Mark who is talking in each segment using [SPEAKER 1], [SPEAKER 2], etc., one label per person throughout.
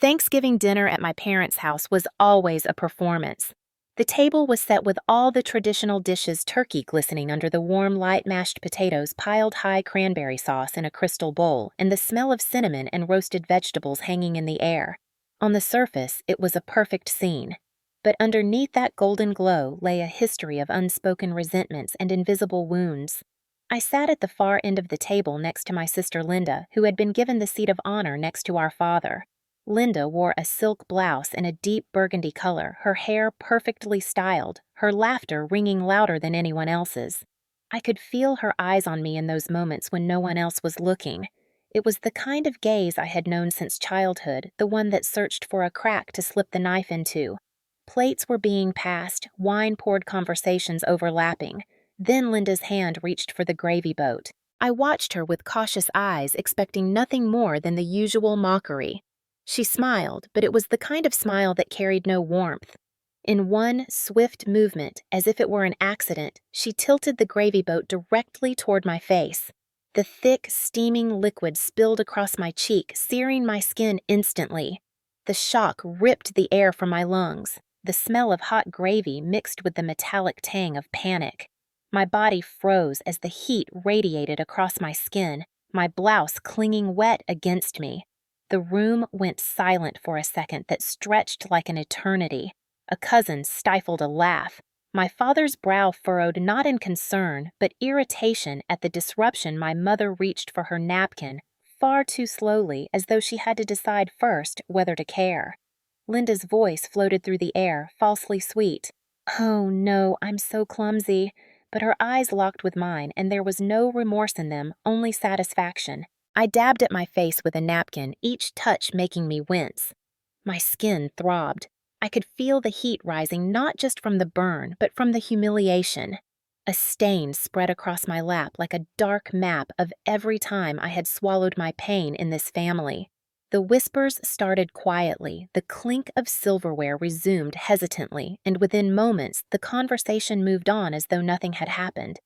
[SPEAKER 1] Thanksgiving dinner at my parents' house was always a performance. The table was set with all the traditional dishes, turkey glistening under the warm, light mashed potatoes, piled high cranberry sauce in a crystal bowl, and the smell of cinnamon and roasted vegetables hanging in the air. On the surface, it was a perfect scene. But underneath that golden glow lay a history of unspoken resentments and invisible wounds. I sat at the far end of the table next to my sister Linda, who had been given the seat of honor next to our father. Linda wore a silk blouse in a deep burgundy color, her hair perfectly styled, her laughter ringing louder than anyone else's. I could feel her eyes on me in those moments when no one else was looking. It was the kind of gaze I had known since childhood, the one that searched for a crack to slip the knife into. Plates were being passed, wine-poured conversations overlapping. Then Linda's hand reached for the gravy boat. I watched her with cautious eyes, expecting nothing more than the usual mockery. She smiled, but it was the kind of smile that carried no warmth. In one swift movement, as if it were an accident, she tilted the gravy boat directly toward my face. The thick, steaming liquid spilled across my cheek, searing my skin instantly. The shock ripped the air from my lungs. The smell of hot gravy mixed with the metallic tang of panic. My body froze as the heat radiated across my skin, my blouse clinging wet against me. The room went silent for a second that stretched like an eternity. A cousin stifled a laugh. My father's brow furrowed not in concern, but irritation at the disruption. My mother reached for her napkin, far too slowly, as though she had to decide first whether to care. Linda's voice floated through the air, falsely sweet. "Oh, no, I'm so clumsy." But her eyes locked with mine, and there was no remorse in them, only satisfaction. I dabbed at my face with a napkin, each touch making me wince. My skin throbbed. I could feel the heat rising not just from the burn, but from the humiliation. A stain spread across my lap like a dark map of every time I had swallowed my pain in this family. The whispers started quietly, the clink of silverware resumed hesitantly, and within moments the conversation moved on as though nothing had happened.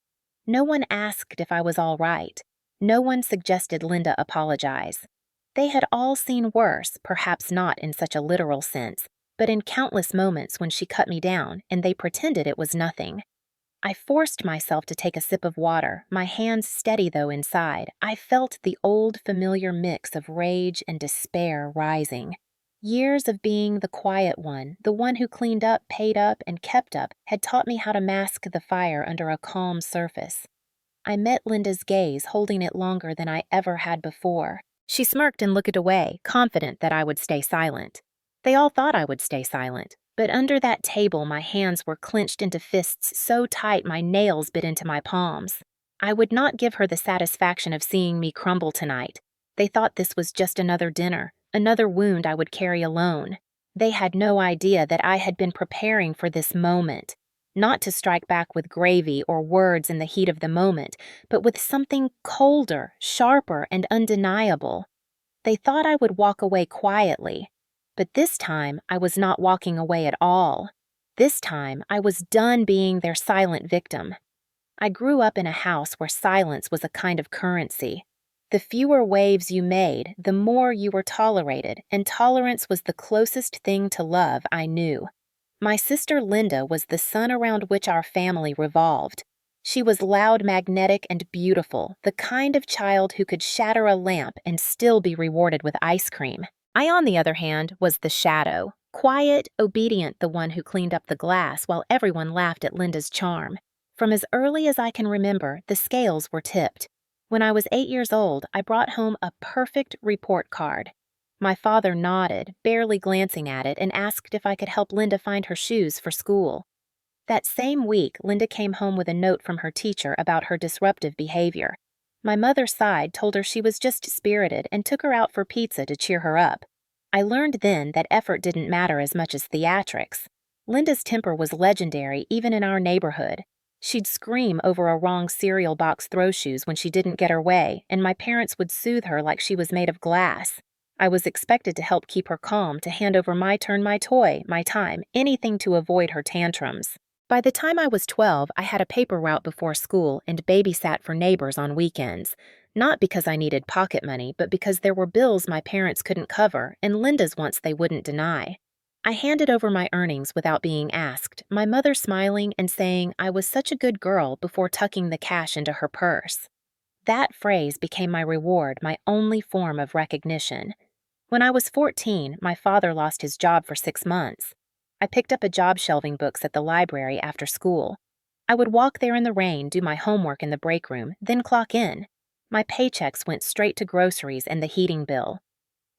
[SPEAKER 1] No one asked if I was all right. No one suggested Linda apologize. They had all seen worse, perhaps not in such a literal sense, but in countless moments when she cut me down, and they pretended it was nothing. I forced myself to take a sip of water, my hands steady though inside. I felt the old familiar mix of rage and despair rising. Years of being the quiet one, the one who cleaned up, paid up, and kept up, had taught me how to mask the fire under a calm surface. I met Linda's gaze, holding it longer than I ever had before. She smirked and looked away, confident that I would stay silent. They all thought I would stay silent, but under that table my hands were clenched into fists so tight my nails bit into my palms. I would not give her the satisfaction of seeing me crumble tonight. They thought this was just another dinner, another wound I would carry alone. They had no idea that I had been preparing for this moment. Not to strike back with gravy or words in the heat of the moment, but with something colder, sharper, and undeniable. They thought I would walk away quietly, but this time I was not walking away at all. This time I was done being their silent victim. I grew up in a house where silence was a kind of currency. The fewer waves you made, the more you were tolerated, and tolerance was the closest thing to love I knew. My sister Linda was the sun around which our family revolved. She was loud, magnetic, and beautiful, the kind of child who could shatter a lamp and still be rewarded with ice cream. I, on the other hand, was the shadow, quiet, obedient, the one who cleaned up the glass while everyone laughed at Linda's charm. From as early as I can remember, the scales were tipped. When I was 8 years old, I brought home a perfect report card. My father nodded, barely glancing at it, and asked if I could help Linda find her shoes for school. That same week, Linda came home with a note from her teacher about her disruptive behavior. My mother sighed, told her she was just spirited, and took her out for pizza to cheer her up. I learned then that effort didn't matter as much as theatrics. Linda's temper was legendary even in our neighborhood. She'd scream over a wrong cereal box throw shoes when she didn't get her way, and my parents would soothe her like she was made of glass. I was expected to help keep her calm, to hand over my turn, my toy, my time, anything to avoid her tantrums. By the time I was 12, I had a paper route before school and babysat for neighbors on weekends. Not because I needed pocket money, but because there were bills my parents couldn't cover and Linda's wants they wouldn't deny. I handed over my earnings without being asked, my mother smiling and saying I was such a good girl before tucking the cash into her purse. That phrase became my reward, my only form of recognition. When I was 14, my father lost his job for 6 months. I picked up a job shelving books at the library after school. I would walk there in the rain, do my homework in the break room, then clock in. My paychecks went straight to groceries and the heating bill.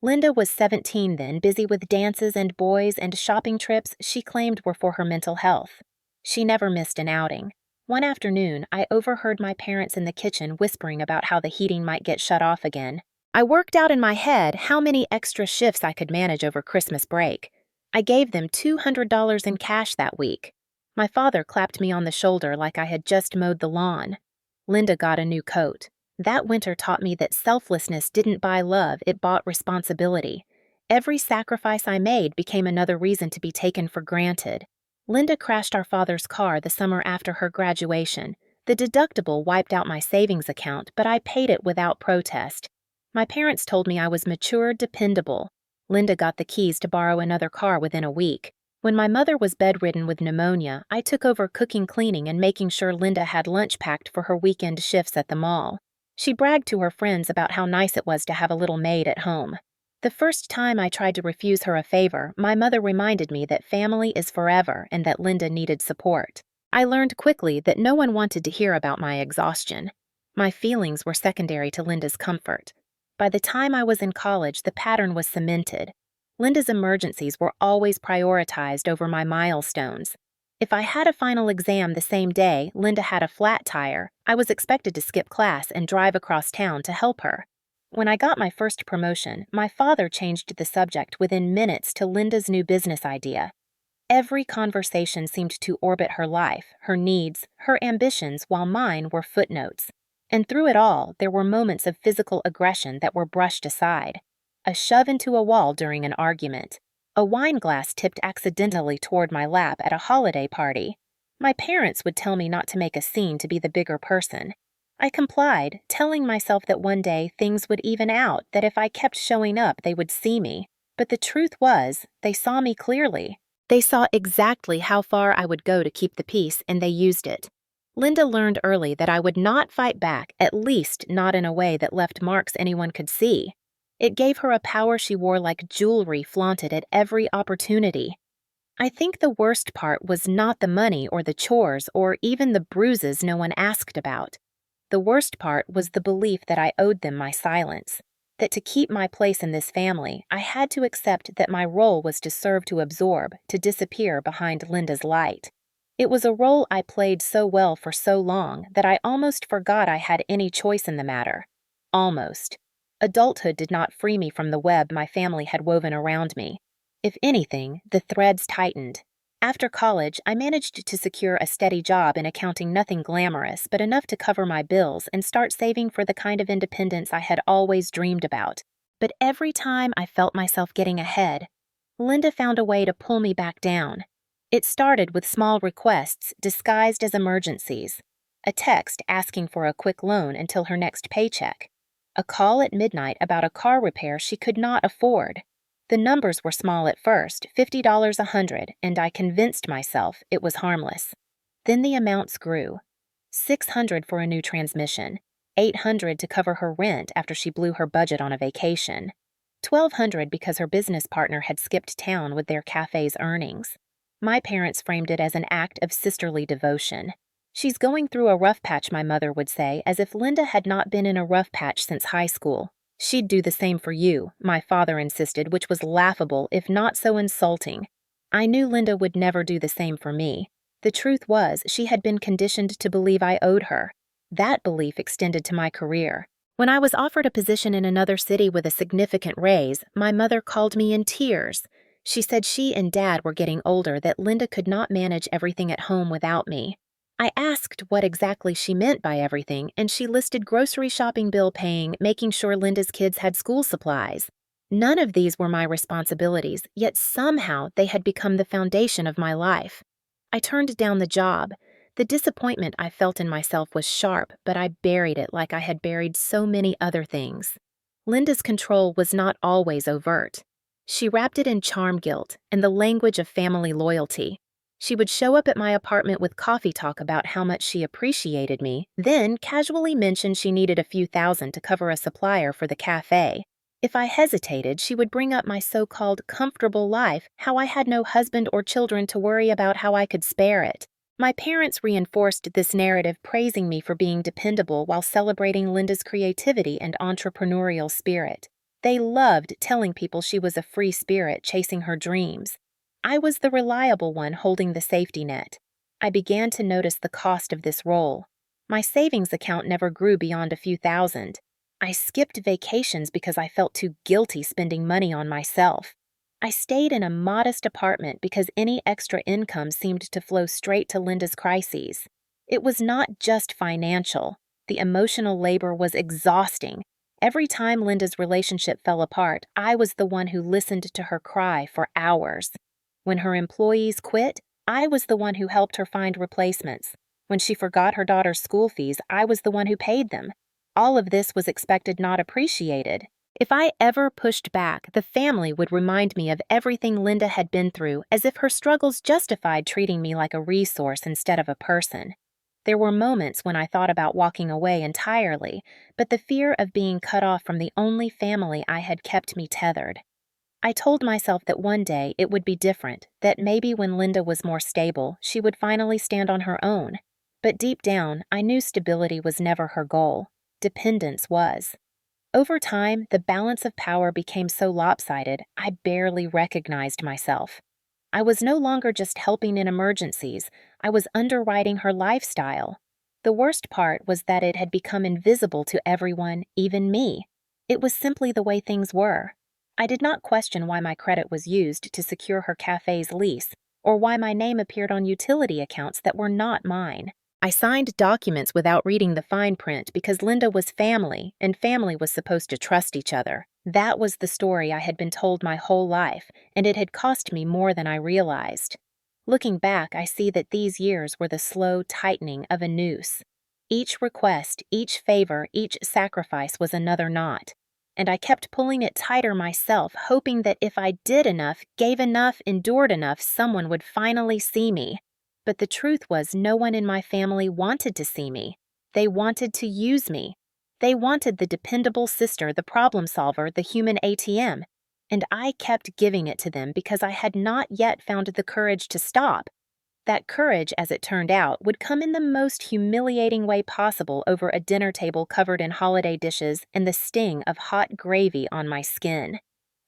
[SPEAKER 1] Linda was 17 then, busy with dances and boys and shopping trips she claimed were for her mental health. She never missed an outing. One afternoon, I overheard my parents in the kitchen whispering about how the heating might get shut off again. I worked out in my head how many extra shifts I could manage over Christmas break. I gave them $200 in cash that week. My father clapped me on the shoulder like I had just mowed the lawn. Linda got a new coat. That winter taught me that selflessness didn't buy love, it bought responsibility. Every sacrifice I made became another reason to be taken for granted. Linda crashed our father's car the summer after her graduation. The deductible wiped out my savings account, but I paid it without protest. My parents told me I was mature, dependable. Linda got the keys to borrow another car within a week. When my mother was bedridden with pneumonia, I took over cooking, cleaning, and making sure Linda had lunch packed for her weekend shifts at the mall. She bragged to her friends about how nice it was to have a little maid at home. The first time I tried to refuse her a favor, my mother reminded me that family is forever and that Linda needed support. I learned quickly that no one wanted to hear about my exhaustion. My feelings were secondary to Linda's comfort. By the time I was in college, the pattern was cemented. Linda's emergencies were always prioritized over my milestones. If I had a final exam the same day Linda had a flat tire, I was expected to skip class and drive across town to help her. When I got my first promotion, my father changed the subject within minutes to Linda's new business idea. Every conversation seemed to orbit her life, her needs, her ambitions, while mine were footnotes. And through it all, there were moments of physical aggression that were brushed aside. A shove into a wall during an argument. A wine glass tipped accidentally toward my lap at a holiday party. My parents would tell me not to make a scene, to be the bigger person. I complied, telling myself that one day things would even out, that if I kept showing up they would see me. But the truth was, they saw me clearly. They saw exactly how far I would go to keep the peace, and they used it. Linda learned early that I would not fight back, at least not in a way that left marks anyone could see. It gave her a power she wore like jewelry, flaunted at every opportunity. I think the worst part was not the money or the chores or even the bruises no one asked about. The worst part was the belief that I owed them my silence, that to keep my place in this family, I had to accept that my role was to serve to absorb, to disappear behind Linda's light. It was a role I played so well for so long that I almost forgot I had any choice in the matter. Almost. Adulthood did not free me from the web my family had woven around me. If anything, the threads tightened. After college, I managed to secure a steady job in accounting, nothing glamorous, but enough to cover my bills and start saving for the kind of independence I had always dreamed about. But every time I felt myself getting ahead, Linda found a way to pull me back down. It started with small requests disguised as emergencies. A text asking for a quick loan until her next paycheck. A call at midnight about a car repair she could not afford. The numbers were small at first, $50 a hundred, and I convinced myself it was harmless. Then the amounts grew. $600 for a new transmission, $800 to cover her rent after she blew her budget on a vacation, $1,200 because her business partner had skipped town with their cafe's earnings. My parents framed it as an act of sisterly devotion. She's going through a rough patch, my mother would say, as if Linda had not been in a rough patch since high school. She'd do the same for you, my father insisted, which was laughable, if not so insulting. I knew Linda would never do the same for me. The truth was, she had been conditioned to believe I owed her. That belief extended to my career. When I was offered a position in another city with a significant raise, my mother called me in tears. She said she and Dad were getting older, that Linda could not manage everything at home without me. I asked what exactly she meant by everything, and she listed grocery shopping, bill paying, making sure Linda's kids had school supplies. None of these were my responsibilities, yet somehow they had become the foundation of my life. I turned down the job. The disappointment I felt in myself was sharp, but I buried it like I had buried so many other things. Linda's control was not always overt. She wrapped it in charm guilt and the language of family loyalty. She would show up at my apartment with coffee talk about how much she appreciated me, then casually mention she needed a few thousand to cover a supplier for the cafe. If I hesitated, she would bring up my so-called comfortable life, how I had no husband or children to worry about, how I could spare it. My parents reinforced this narrative, praising me for being dependable while celebrating Linda's creativity and entrepreneurial spirit. They loved telling people she was a free spirit chasing her dreams. I was the reliable one holding the safety net. I began to notice the cost of this role. My savings account never grew beyond a few thousand. I skipped vacations because I felt too guilty spending money on myself. I stayed in a modest apartment because any extra income seemed to flow straight to Linda's crises. It was not just financial. The emotional labor was exhausting. Every time Linda's relationship fell apart, I was the one who listened to her cry for hours. When her employees quit, I was the one who helped her find replacements. When she forgot her daughter's school fees, I was the one who paid them. All of this was expected, not appreciated. If I ever pushed back, the family would remind me of everything Linda had been through, as if her struggles justified treating me like a resource instead of a person. There were moments when I thought about walking away entirely, but the fear of being cut off from the only family I had kept me tethered. I told myself that one day it would be different, that maybe when Linda was more stable, she would finally stand on her own. But deep down, I knew stability was never her goal. Dependence was. Over time, the balance of power became so lopsided, I barely recognized myself. I was no longer just helping in emergencies, I was underwriting her lifestyle. The worst part was that it had become invisible to everyone, even me. It was simply the way things were. I did not question why my credit was used to secure her cafe's lease, or why my name appeared on utility accounts that were not mine. I signed documents without reading the fine print because Linda was family, and family was supposed to trust each other. That was the story I had been told my whole life, and it had cost me more than I realized. Looking back, I see that these years were the slow tightening of a noose. Each request, each favor, each sacrifice was another knot. And I kept pulling it tighter myself, hoping that if I did enough, gave enough, endured enough, someone would finally see me. But the truth was, no one in my family wanted to see me. They wanted to use me. They wanted the dependable sister, the problem solver, the human ATM. And I kept giving it to them because I had not yet found the courage to stop. That courage, as it turned out, would come in the most humiliating way possible over a dinner table covered in holiday dishes and the sting of hot gravy on my skin.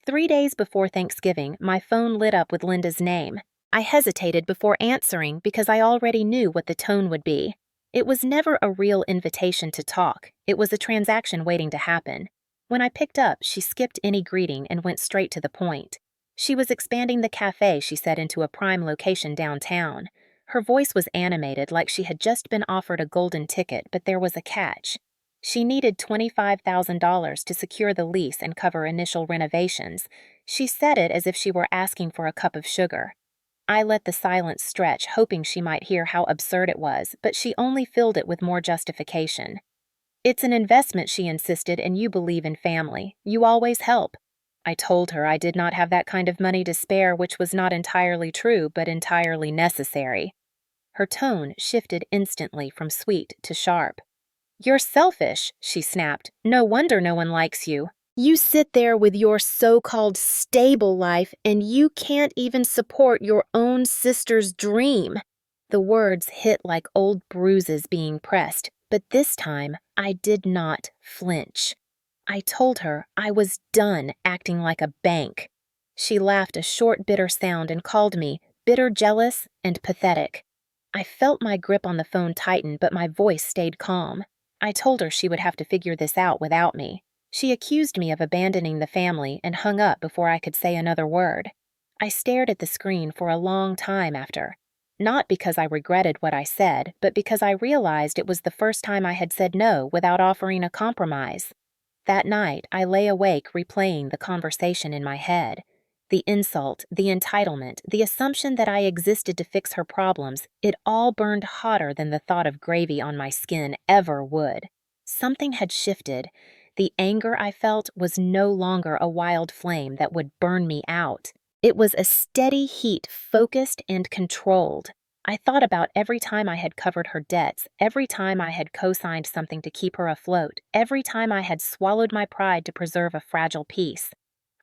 [SPEAKER 1] 3 days before Thanksgiving, my phone lit up with Linda's name. I hesitated before answering because I already knew what the tone would be. It was never a real invitation to talk. It was a transaction waiting to happen. When I picked up, she skipped any greeting and went straight to the point. She was expanding the cafe, she said, into a prime location downtown. Her voice was animated, like she had just been offered a golden ticket, but there was a catch. She needed $25,000 to secure the lease and cover initial renovations. She said it as if she were asking for a cup of sugar. I let the silence stretch, hoping she might hear how absurd it was, but she only filled it with more justification. "It's an investment," she insisted, "and you believe in family. You always help." I told her I did not have that kind of money to spare, which was not entirely true, but entirely necessary. Her tone shifted instantly from sweet to sharp. "You're selfish," she snapped. "No wonder no one likes you. You sit there with your so-called stable life, and you can't even support your own sister's dream." The words hit like old bruises being pressed, but this time I did not flinch. I told her I was done acting like a bank. She laughed a short, bitter sound and called me bitter, jealous, and pathetic. I felt my grip on the phone tighten, but my voice stayed calm. I told her she would have to figure this out without me. She accused me of abandoning the family and hung up before I could say another word. I stared at the screen for a long time after. Not because I regretted what I said, but because I realized it was the first time I had said no without offering a compromise. That night, I lay awake replaying the conversation in my head. The insult, the entitlement, the assumption that I existed to fix her problems, it all burned hotter than the thought of gravy on my skin ever would. Something had shifted. The anger I felt was no longer a wild flame that would burn me out. It was a steady heat, focused and controlled. I thought about every time I had covered her debts, every time I had co-signed something to keep her afloat, every time I had swallowed my pride to preserve a fragile peace.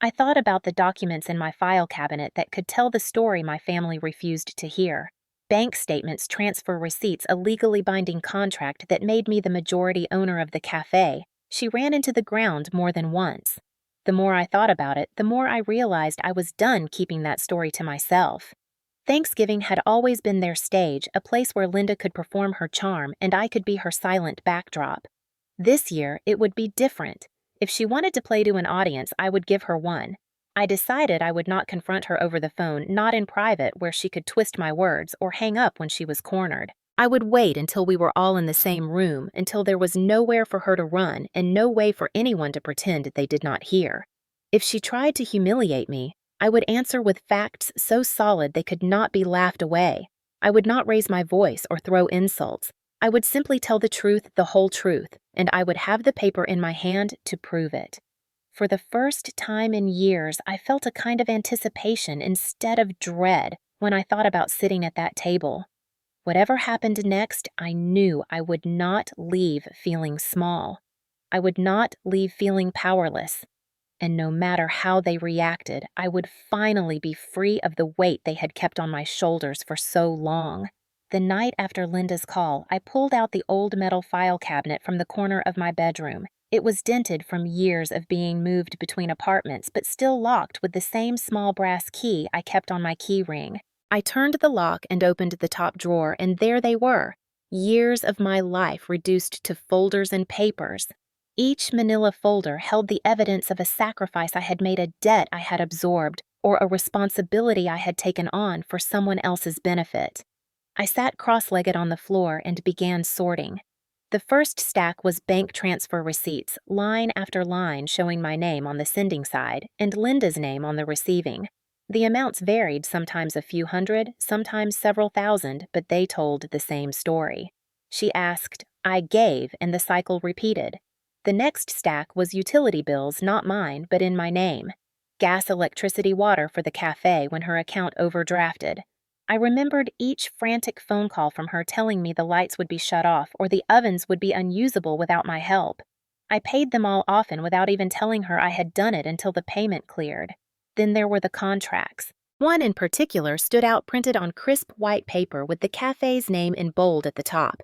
[SPEAKER 1] I thought about the documents in my file cabinet that could tell the story my family refused to hear. Bank statements, transfer receipts, a legally binding contract that made me the majority owner of the cafe. She ran into the ground more than once. The more I thought about it, the more I realized I was done keeping that story to myself. Thanksgiving had always been their stage, a place where Linda could perform her charm and I could be her silent backdrop. This year, it would be different. If she wanted to play to an audience, I would give her one. I decided I would not confront her over the phone, not in private where she could twist my words or hang up when she was cornered. I would wait until we were all in the same room, until there was nowhere for her to run and no way for anyone to pretend they did not hear. If she tried to humiliate me, I would answer with facts so solid they could not be laughed away. I would not raise my voice or throw insults. I would simply tell the truth, the whole truth, and I would have the paper in my hand to prove it. For the first time in years, I felt a kind of anticipation instead of dread when I thought about sitting at that table. Whatever happened next, I knew I would not leave feeling small. I would not leave feeling powerless. And no matter how they reacted, I would finally be free of the weight they had kept on my shoulders for so long. The night after Linda's call, I pulled out the old metal file cabinet from the corner of my bedroom. It was dented from years of being moved between apartments, but still locked with the same small brass key I kept on my key ring. I turned the lock and opened the top drawer, and there they were. Years of my life reduced to folders and papers. Each manila folder held the evidence of a sacrifice I had made, a debt I had absorbed, or a responsibility I had taken on for someone else's benefit. I sat cross-legged on the floor and began sorting. The first stack was bank transfer receipts, line after line showing my name on the sending side and Linda's name on the receiving. The amounts varied, sometimes a few hundred, sometimes several thousand, but they told the same story. She asked, I gave, and the cycle repeated. The next stack was utility bills, not mine, but in my name. Gas, electricity, water for the cafe when her account overdrafted. I remembered each frantic phone call from her telling me the lights would be shut off or the ovens would be unusable without my help. I paid them all often without even telling her I had done it until the payment cleared. Then there were the contracts. One in particular stood out printed on crisp white paper with the cafe's name in bold at the top.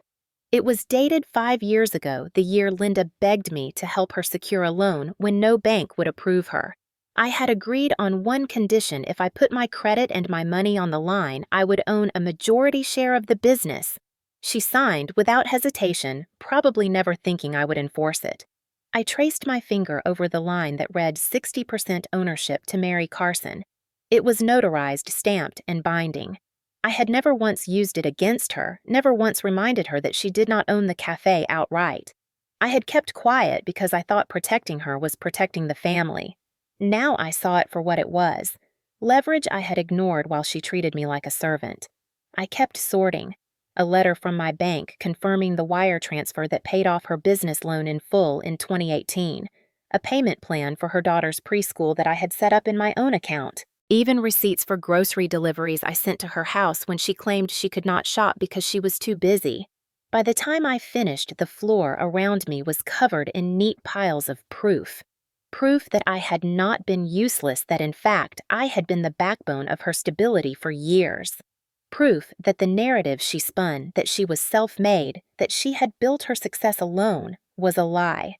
[SPEAKER 1] It was dated 5 years ago, the year Linda begged me to help her secure a loan when no bank would approve her. I had agreed on one condition: if I put my credit and my money on the line, I would own a majority share of the business. She signed without hesitation, probably never thinking I would enforce it. I traced my finger over the line that read 60% ownership to Mary Carson. It was notarized, stamped, and binding. I had never once used it against her, never once reminded her that she did not own the cafe outright. I had kept quiet because I thought protecting her was protecting the family. Now I saw it for what it was: leverage I had ignored while she treated me like a servant. I kept sorting. A letter from my bank confirming the wire transfer that paid off her business loan in full in 2018. A payment plan for her daughter's preschool that I had set up in my own account. Even receipts for grocery deliveries I sent to her house when she claimed she could not shop because she was too busy. By the time I finished, the floor around me was covered in neat piles of proof. Proof that I had not been useless, that in fact I had been the backbone of her stability for years. Proof that the narrative she spun, that she was self-made, that she had built her success alone, was a lie.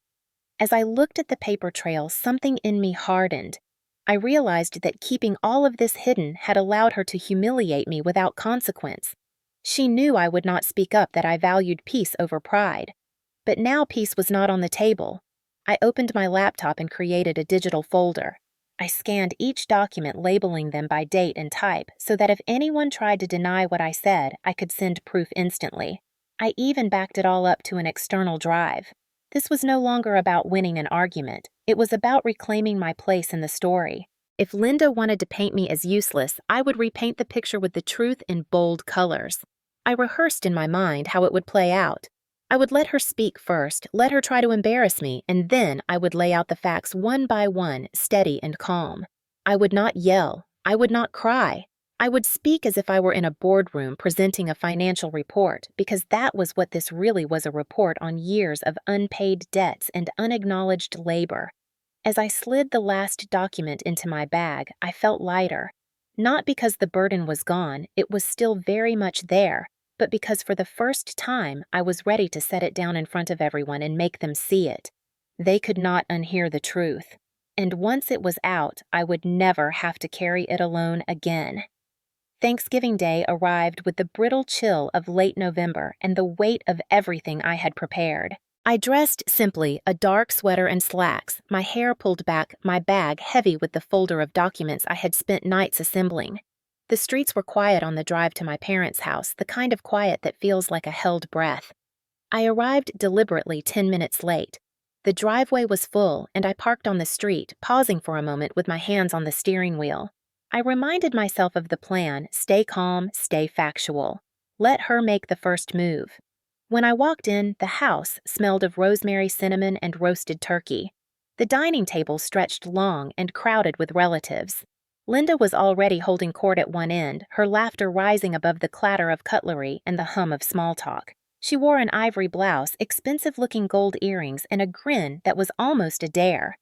[SPEAKER 1] As I looked at the paper trail, something in me hardened. I realized that keeping all of this hidden had allowed her to humiliate me without consequence. She knew I would not speak up, that I valued peace over pride. But now peace was not on the table. I opened my laptop and created a digital folder. I scanned each document, labeling them by date and type, so that if anyone tried to deny what I said, I could send proof instantly. I even backed it all up to an external drive. This was no longer about winning an argument. It was about reclaiming my place in the story. If Linda wanted to paint me as useless, I would repaint the picture with the truth in bold colors. I rehearsed in my mind how it would play out. I would let her speak first, let her try to embarrass me, and then I would lay out the facts one by one, steady and calm. I would not yell. I would not cry. I would speak as if I were in a boardroom presenting a financial report, because that was what this really was, a report on years of unpaid debts and unacknowledged labor. As I slid the last document into my bag, I felt lighter. Not because the burden was gone, it was still very much there, but because for the first time I was ready to set it down in front of everyone and make them see it. They could not unhear the truth. And once it was out, I would never have to carry it alone again. Thanksgiving Day arrived with the brittle chill of late November and the weight of everything I had prepared. I dressed simply, a dark sweater and slacks, my hair pulled back, my bag heavy with the folder of documents I had spent nights assembling. The streets were quiet on the drive to my parents' house, the kind of quiet that feels like a held breath. I arrived deliberately 10 minutes late. The driveway was full, and I parked on the street, pausing for a moment with my hands on the steering wheel. I reminded myself of the plan: stay calm, stay factual. Let her make the first move. When I walked in, the house smelled of rosemary, cinnamon, and roasted turkey. The dining table stretched long and crowded with relatives. Linda was already holding court at one end, her laughter rising above the clatter of cutlery and the hum of small talk. She wore an ivory blouse, expensive-looking gold earrings, and a grin that was almost a dare.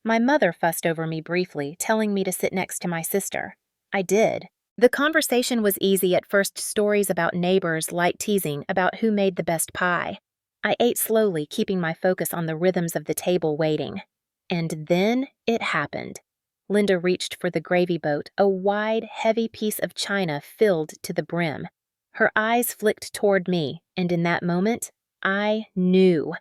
[SPEAKER 1] My mother fussed over me briefly, telling me to sit next to my sister. I did. The conversation was easy at first, stories about neighbors, light teasing about who made the best pie. I ate slowly, keeping my focus on the rhythms of the table, waiting. And then it happened. Linda reached for the gravy boat, a wide, heavy piece of china filled to the brim. Her eyes flicked toward me, and in that moment, I knew.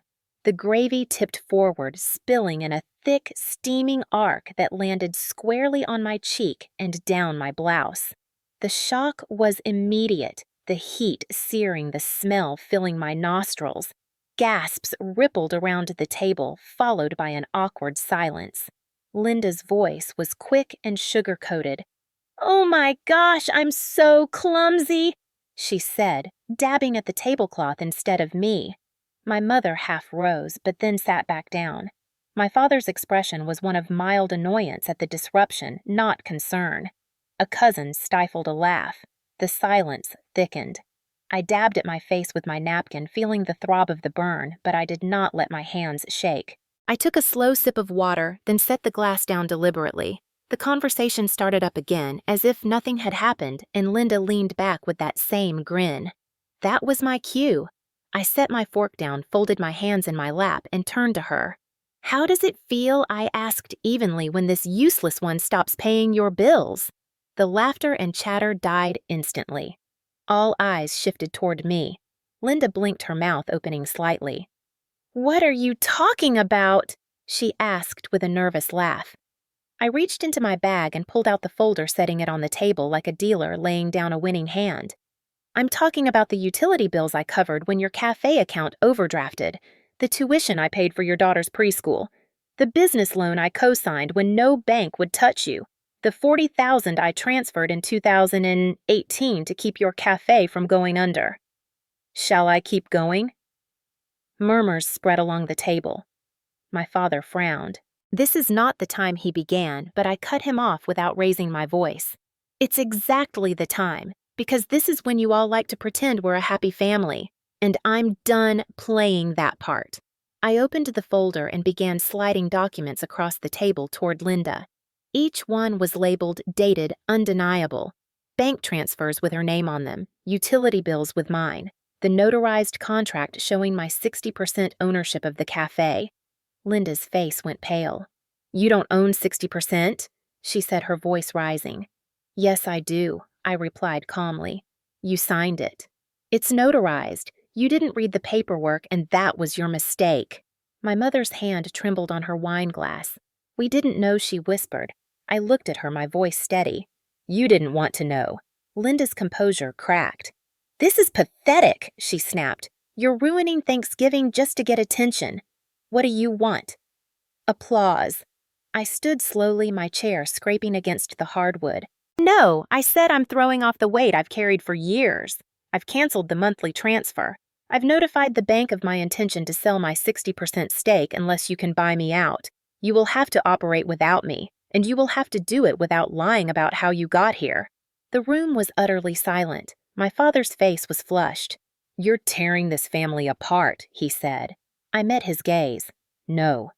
[SPEAKER 1] The gravy tipped forward, spilling in a thick, steaming arc that landed squarely on my cheek and down my blouse. The shock was immediate, the heat searing, the smell filling my nostrils. Gasps rippled around the table, followed by an awkward silence. Linda's voice was quick and sugar-coated. "Oh my gosh, I'm so clumsy," she said, dabbing at the tablecloth instead of me. My mother half rose, but then sat back down. My father's expression was one of mild annoyance at the disruption, not concern. A cousin stifled a laugh. The silence thickened. I dabbed at my face with my napkin, feeling the throb of the burn, but I did not let my hands shake. I took a slow sip of water, then set the glass down deliberately. The conversation started up again, as if nothing had happened, and Linda leaned back with that same grin. That was my cue. I set my fork down, folded my hands in my lap, and turned to her. "How does it feel," I asked evenly, "when this useless one stops paying your bills?" The laughter and chatter died instantly. All eyes shifted toward me. Linda blinked, her mouth opening slightly. "What are you talking about?" she asked with a nervous laugh. I reached into my bag and pulled out the folder, setting it on the table like a dealer laying down a winning hand. "I'm talking about the utility bills I covered when your cafe account overdrafted, the tuition I paid for your daughter's preschool, the business loan I co-signed when no bank would touch you, the $40,000 I transferred in 2018 to keep your cafe from going under." Shall I keep going? Murmurs spread along the table. My father frowned. This is not the time he began, but I cut him off without raising my voice. "It's exactly the time, because this is when you all like to pretend we're a happy family, and I'm done playing that part." I opened the folder and began sliding documents across the table toward Linda. Each one was labeled dated undeniable. Bank transfers with her name on them, utility bills with mine, the notarized contract showing my 60% ownership of the cafe. Linda's face went pale. "You don't own 60%?" she said, her voice rising. "Yes, I do," I replied calmly. "You signed it. It's notarized. You didn't read the paperwork, and that was your mistake." My mother's hand trembled on her wine glass. "We didn't know," she whispered. I looked at her, my voice steady. "You didn't want to know." Linda's composure cracked. "This is pathetic," she snapped. "You're ruining Thanksgiving just to get attention. What do you want?" Applause. I stood slowly, my chair scraping against the hardwood. No, I said I'm throwing off the weight I've carried for years. I've canceled the monthly transfer. I've notified the bank of my intention to sell my 60% stake unless you can buy me out. You will have to operate without me, and you will have to do it without lying about how you got here. The room was utterly silent. My father's face was flushed. You're tearing this family apart, he said. I met his gaze. No.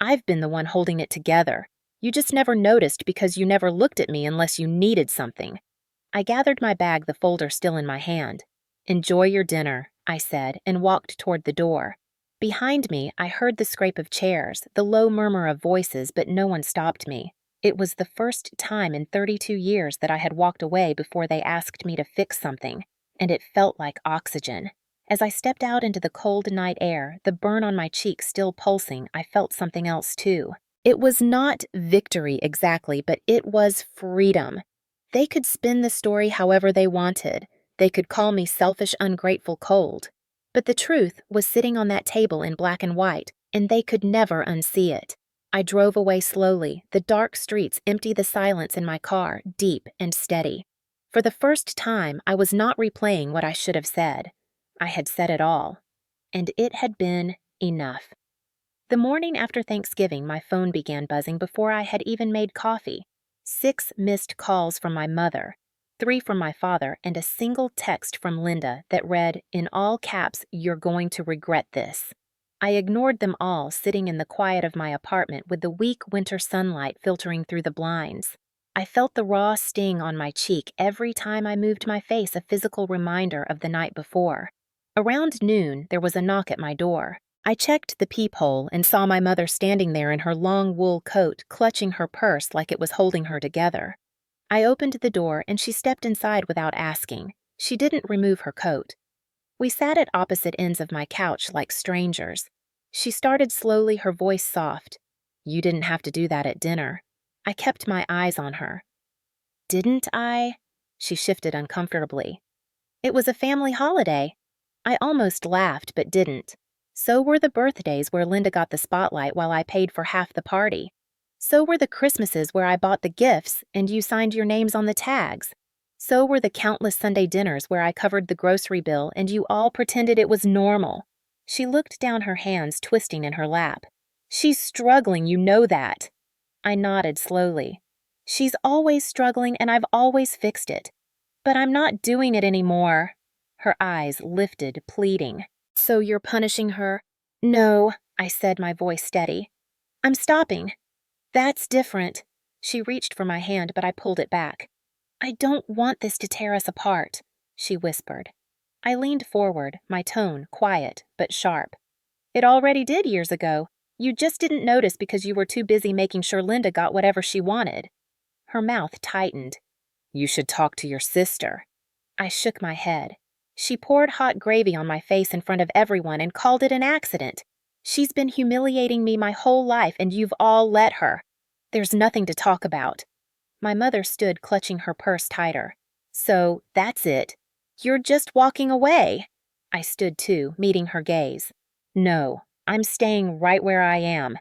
[SPEAKER 1] I've been the one holding it together. You just never noticed because you never looked at me unless you needed something. I gathered my bag, the folder still in my hand. Enjoy your dinner, I said, and walked toward the door. Behind me, I heard the scrape of chairs, the low murmur of voices, but no one stopped me. It was the first time in 32 years that I had walked away before they asked me to fix something, and it felt like oxygen. As I stepped out into the cold night air, the burn on my cheek still pulsing, I felt something else too. It was not victory exactly, but it was freedom. They could spin the story however they wanted. They could call me selfish, ungrateful, cold. But the truth was sitting on that table in black and white, and they could never unsee it. I drove away slowly, the dark streets empty, the silence in my car, deep and steady. For the first time, I was not replaying what I should have said. I had said it all, and it had been enough. The morning after Thanksgiving, my phone began buzzing before I had even made coffee. 6 missed calls from my mother, 3 from my father, and a single text from Linda that read, in all caps, "You're going to regret this." I ignored them all, sitting in the quiet of my apartment with the weak winter sunlight filtering through the blinds. I felt the raw sting on my cheek every time I moved my face, a physical reminder of the night before. Around noon, there was a knock at my door. I checked the peephole and saw my mother standing there in her long wool coat, clutching her purse like it was holding her together. I opened the door and she stepped inside without asking. She didn't remove her coat. We sat at opposite ends of my couch like strangers. She started slowly, her voice soft. You didn't have to do that at dinner. I kept my eyes on her. Didn't I? She shifted uncomfortably. It was a family holiday. I almost laughed but didn't. So were the birthdays where Linda got the spotlight while I paid for half the party. So were the Christmases where I bought the gifts and you signed your names on the tags. So were the countless Sunday dinners where I covered the grocery bill and you all pretended it was normal. She looked down, her hands twisting in her lap. She's struggling, you know that. I nodded slowly. She's always struggling and I've always fixed it. But I'm not doing it anymore. Her eyes lifted, pleading. So you're punishing her? No, I said, my voice steady. I'm stopping. That's different. She reached for my hand, but I pulled it back. I don't want this to tear us apart, she whispered. I leaned forward, my tone quiet but sharp. It already did years ago. You just didn't notice because you were too busy making sure Linda got whatever she wanted. Her mouth tightened. You should talk to your sister. I shook my head. She poured hot gravy on my face in front of everyone and called it an accident. She's been humiliating me my whole life and you've all let her. There's nothing to talk about. My mother stood, clutching her purse tighter. So, that's it. You're just walking away. I stood too, meeting her gaze. No, I'm staying right where I am.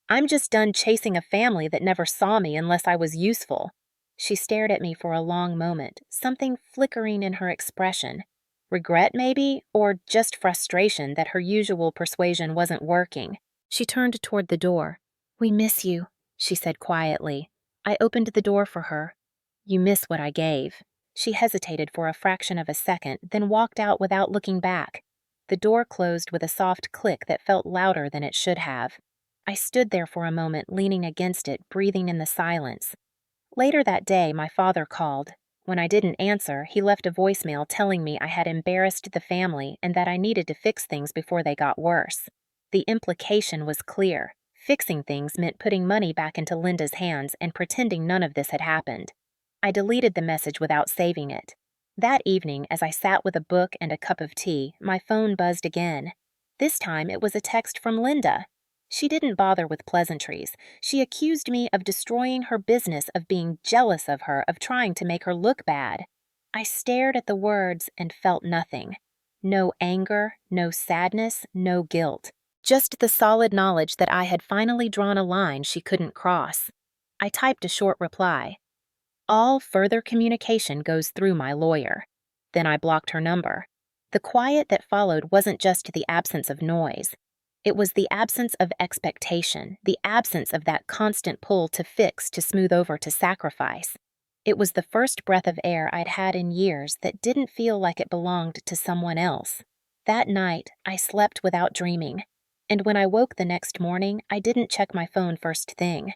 [SPEAKER 1] I'm just done chasing a family that never saw me unless I was useful. She stared at me for a long moment, something flickering in her expression. Regret, maybe, or just frustration that her usual persuasion wasn't working. She turned toward the door. We miss you, she said quietly. I opened the door for her. You miss what I gave. She hesitated for a fraction of a second, then walked out without looking back. The door closed with a soft click that felt louder than it should have. I stood there for a moment, leaning against it, breathing in the silence. Later that day, my father called. When I didn't answer, he left a voicemail telling me I had embarrassed the family and that I needed to fix things before they got worse. The implication was clear. Fixing things meant putting money back into Linda's hands and pretending none of this had happened. I deleted the message without saving it. That evening, as I sat with a book and a cup of tea, my phone buzzed again. This time it was a text from Linda. She didn't bother with pleasantries. She accused me of destroying her business, of being jealous of her, of trying to make her look bad. I stared at the words and felt nothing. No anger, no sadness, no guilt. just the solid knowledge that I had finally drawn a line she couldn't cross. I typed a short reply. All further communication goes through my lawyer. Then I blocked her number. The quiet that followed wasn't just the absence of noise. It was the absence of expectation, the absence of that constant pull to fix, to smooth over, to sacrifice. It was the first breath of air I'd had in years that didn't feel like it belonged to someone else. That night, I slept without dreaming. And when I woke the next morning, I didn't check my phone first thing.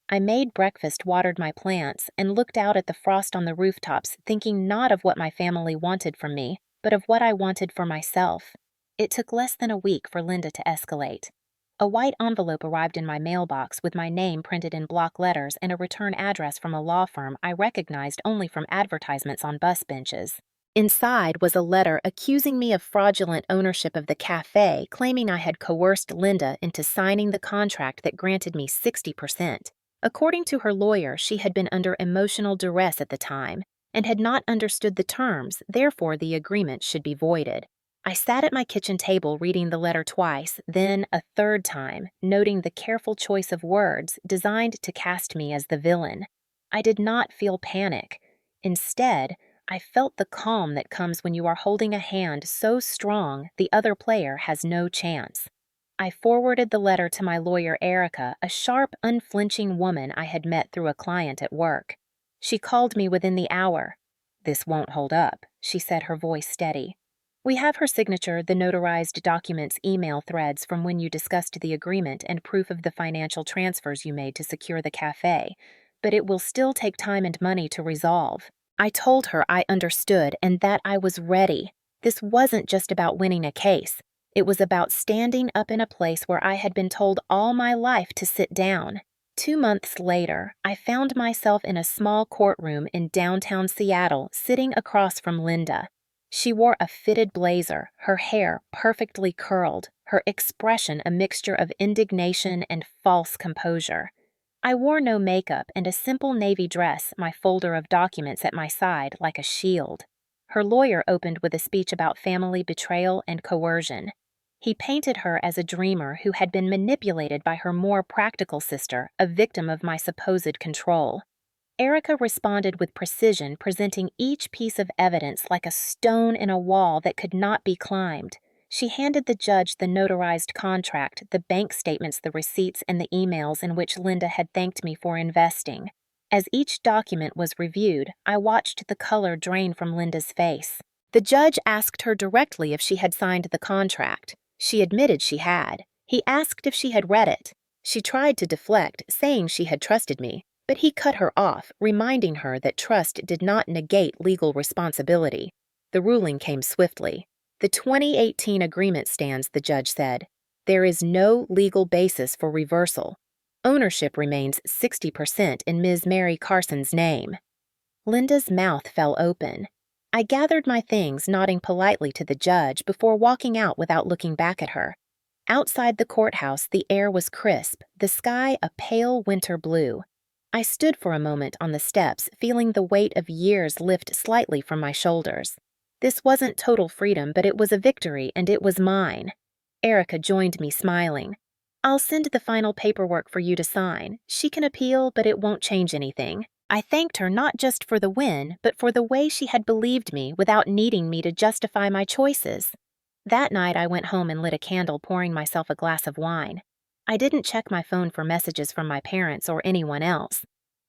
[SPEAKER 1] I made breakfast, watered my plants, and looked out at the frost on the rooftops, thinking not of what my family wanted from me, but of what I wanted for myself. It took less than a week for Linda to escalate. A white envelope arrived in my mailbox with my name printed in block letters and a return address from a law firm I recognized only from advertisements on bus benches. Inside was a letter accusing me of fraudulent ownership of the cafe, claiming I had coerced Linda into signing the contract that granted me 60%. According to her lawyer, she had been under emotional duress at the time and had not understood the terms, therefore the agreement should be voided. I sat at my kitchen table reading the letter twice, then a third time, noting the careful choice of words designed to cast me as the villain. I did not feel panic. Instead, I felt the calm that comes when you are holding a hand so strong the other player has no chance. I forwarded the letter to my lawyer, Erica, a sharp, unflinching woman I had met through a client at work. She called me within the hour. "This won't hold up," she said, her voice steady. "We have her signature, the notarized documents, email threads from when you discussed the agreement, and proof of the financial transfers you made to secure the cafe, but it will still take time and money to resolve." I told her I understood and that I was ready. This wasn't just about winning a case. It was about standing up in a place where I had been told all my life to sit down. 2 months later, I found myself in a small courtroom in downtown Seattle, sitting across from Linda. She wore a fitted blazer, her hair perfectly curled, her expression a mixture of indignation and false composure. I wore no makeup and a simple navy dress, my folder of documents at my side like a shield. Her lawyer opened with a speech about family betrayal and coercion. He painted her as a dreamer who had been manipulated by her more practical sister, a victim of my supposed control. Erica responded with precision, presenting each piece of evidence like a stone in a wall that could not be climbed. She handed the judge the notarized contract, the bank statements, the receipts, and the emails in which Linda had thanked me for investing. As each document was reviewed, I watched the color drain from Linda's face. The judge asked her directly if she had signed the contract. She admitted she had. He asked if she had read it. She tried to deflect, saying she had trusted me, but he cut her off, reminding her that trust did not negate legal responsibility. The ruling came swiftly. "The 2018 agreement stands," the judge said. "There is no legal basis for reversal. Ownership remains 60% in Ms. Mary Carson's name." Linda's mouth fell open. I gathered my things, nodding politely to the judge before walking out without looking back at her. Outside the courthouse, the air was crisp, the sky a pale winter blue. I stood for a moment on the steps, feeling the weight of years lift slightly from my shoulders. This wasn't total freedom, but it was a victory, and it was mine. Erica joined me, smiling. "I'll send the final paperwork for you to sign. She can appeal, but it won't change anything." I thanked her not just for the win, but for the way she had believed me without needing me to justify my choices. That night I went home and lit a candle, pouring myself a glass of wine. I didn't check my phone for messages from my parents or anyone else.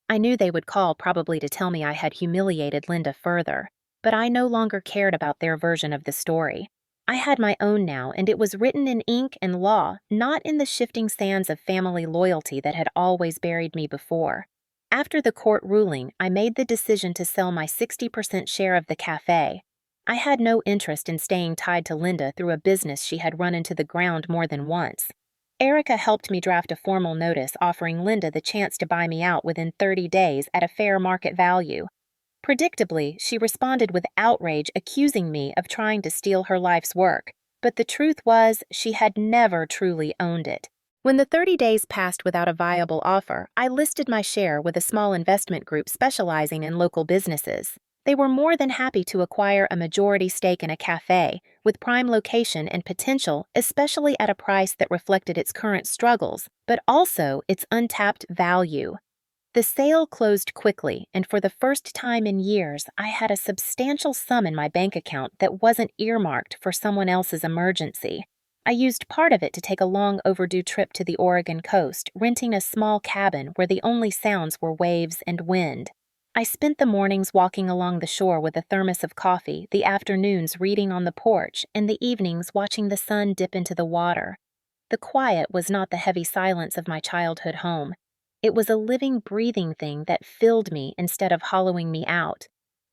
[SPEAKER 1] I knew they would call, probably to tell me I had humiliated Linda further, but I no longer cared about their version of the story. I had my own now, and it was written in ink and law, not in the shifting sands of family loyalty that had always buried me before. After the court ruling, I made the decision to sell my 60% share of the cafe. I had no interest in staying tied to Linda through a business she had run into the ground more than once. Erica helped me draft a formal notice offering Linda the chance to buy me out within 30 days at a fair market value. Predictably, she responded with outrage, accusing me of trying to steal her life's work, but the truth was she had never truly owned it. When the 30 days passed without a viable offer, I listed my share with a small investment group specializing in local businesses. They were more than happy to acquire a majority stake in a cafe with prime location and potential, especially at a price that reflected its current struggles, but also its untapped value. The sale closed quickly, and for the first time in years, I had a substantial sum in my bank account that wasn't earmarked for someone else's emergency. I used part of it to take a long overdue trip to the Oregon coast, renting a small cabin where the only sounds were waves and wind. I spent the mornings walking along the shore with a thermos of coffee, the afternoons reading on the porch, and the evenings watching the sun dip into the water. The quiet was not the heavy silence of my childhood home. It was a living, breathing thing that filled me instead of hollowing me out.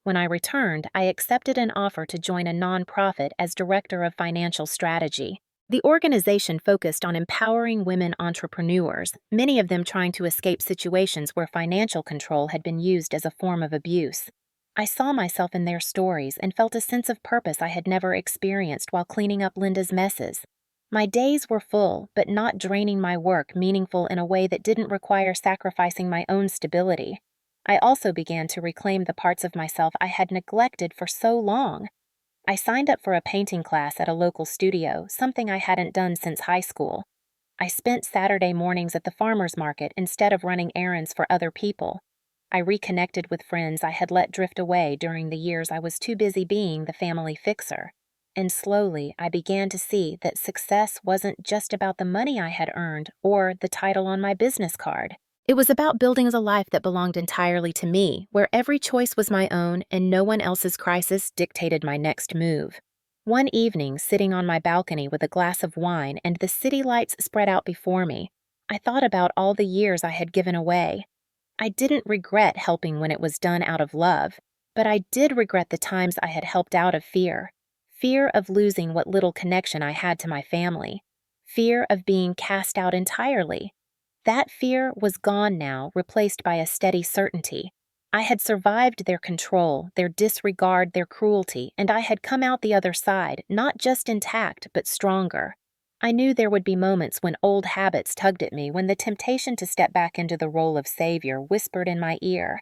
[SPEAKER 1] When I returned, I accepted an offer to join a nonprofit as Director of Financial Strategy. The organization focused on empowering women entrepreneurs, many of them trying to escape situations where financial control had been used as a form of abuse. I saw myself in their stories and felt a sense of purpose I had never experienced while cleaning up Linda's messes. My days were full, but not draining my work meaningful in a way that didn't require sacrificing my own stability. I also began to reclaim the parts of myself I had neglected for so long. I signed up for a painting class at a local studio, something I hadn't done since high school. I spent Saturday mornings at the farmer's market instead of running errands for other people. I reconnected with friends I had let drift away during the years I was too busy being the family fixer. And slowly, I began to see that success wasn't just about the money I had earned or the title on my business card. It was about building a life that belonged entirely to me, where every choice was my own and no one else's crisis dictated my next move. One evening, sitting on my balcony with a glass of wine and the city lights spread out before me, I thought about all the years I had given away. I didn't regret helping when it was done out of love, but I did regret the times I had helped out of fear. Fear of losing what little connection I had to my family. Fear of being cast out entirely. That fear was gone now, replaced by a steady certainty. I had survived their control, their disregard, their cruelty, and I had come out the other side, not just intact, but stronger. I knew there would be moments when old habits tugged at me, when the temptation to step back into the role of savior whispered in my ear.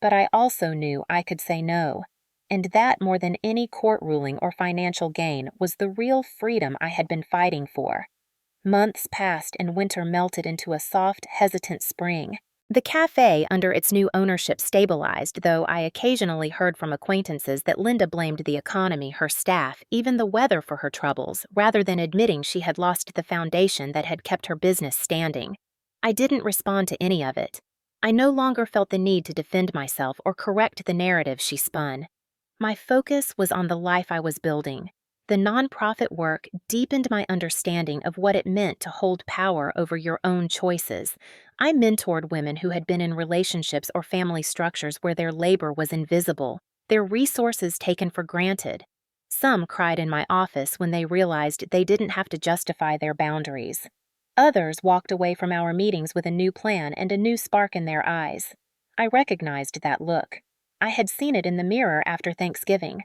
[SPEAKER 1] But I also knew I could say no. And that, more than any court ruling or financial gain, was the real freedom I had been fighting for. Months passed and winter melted into a soft, hesitant spring. The cafe under its new ownership stabilized, though I occasionally heard from acquaintances that Linda blamed the economy, her staff, even the weather for her troubles, rather than admitting she had lost the foundation that had kept her business standing. I didn't respond to any of it. I no longer felt the need to defend myself or correct the narrative she spun. My focus was on the life I was building. The nonprofit work deepened my understanding of what it meant to hold power over your own choices. I mentored women who had been in relationships or family structures where their labor was invisible, their resources taken for granted. Some cried in my office when they realized they didn't have to justify their boundaries. Others walked away from our meetings with a new plan and a new spark in their eyes. I recognized that look. I had seen it in the mirror after Thanksgiving.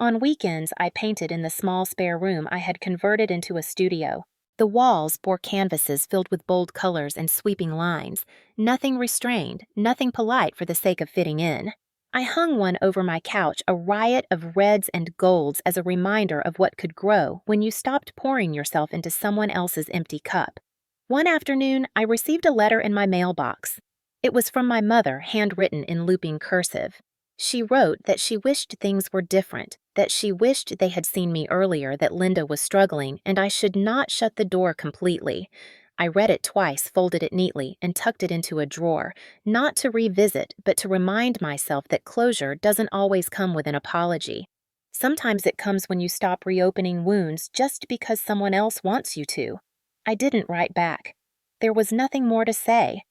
[SPEAKER 1] On weekends, I painted in the small spare room I had converted into a studio. The walls bore canvases filled with bold colors and sweeping lines, nothing restrained, nothing polite for the sake of fitting in. I hung one over my couch, a riot of reds and golds as a reminder of what could grow when you stopped pouring yourself into someone else's empty cup. One afternoon, I received a letter in my mailbox. It was from my mother, handwritten in looping cursive. She wrote that she wished things were different, that she wished they had seen me earlier, that Linda was struggling, and I should not shut the door completely. I read it twice, folded it neatly, and tucked it into a drawer, not to revisit, but to remind myself that closure doesn't always come with an apology. Sometimes it comes when you stop reopening wounds just because someone else wants you to. I didn't write back. There was nothing more to say.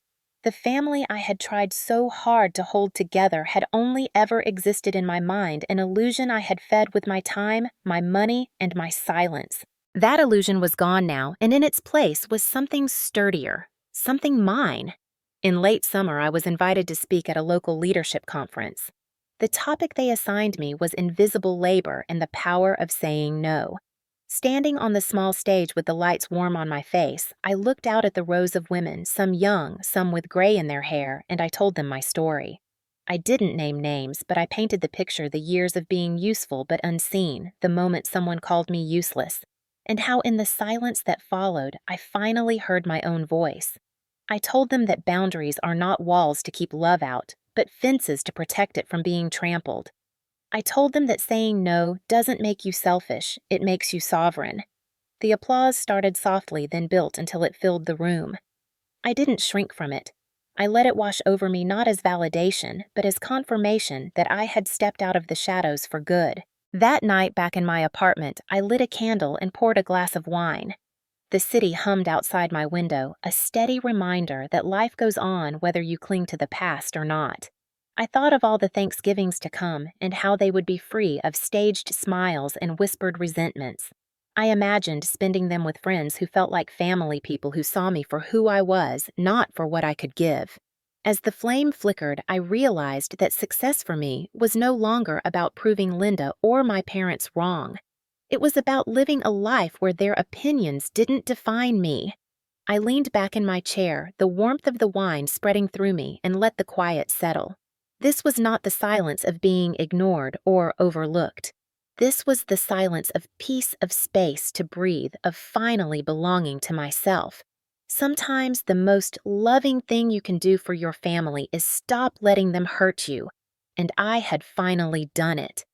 [SPEAKER 1] The family I had tried so hard to hold together had only ever existed in my mind, an illusion I had fed with my time, my money, and my silence. That illusion was gone now, and in its place was something sturdier, something mine. In late summer, I was invited to speak at a local leadership conference. The topic they assigned me was invisible labor and the power of saying no. Standing on the small stage with the lights warm on my face, I looked out at the rows of women, some young, some with gray in their hair, and I told them my story. I didn't name names, but I painted the picture the years of being useful but unseen, the moment someone called me useless, and how in the silence that followed, I finally heard my own voice. I told them that boundaries are not walls to keep love out, but fences to protect it from being trampled. I told them that saying no doesn't make you selfish, it makes you sovereign. The applause started softly, then built until it filled the room. I didn't shrink from it. I let it wash over me not as validation, but as confirmation that I had stepped out of the shadows for good. That night back in my apartment, I lit a candle and poured a glass of wine. The city hummed outside my window, a steady reminder that life goes on whether you cling to the past or not. I thought of all the Thanksgivings to come and how they would be free of staged smiles and whispered resentments. I imagined spending them with friends who felt like family, people who saw me for who I was, not for what I could give. As the flame flickered, I realized that success for me was no longer about proving Linda or my parents wrong. It was about living a life where their opinions didn't define me. I leaned back in my chair, the warmth of the wine spreading through me, and let the quiet settle. This was not the silence of being ignored or overlooked. This was the silence of peace, of space to breathe, of finally belonging to myself. Sometimes the most loving thing you can do for your family is stop letting them hurt you. And I had finally done it.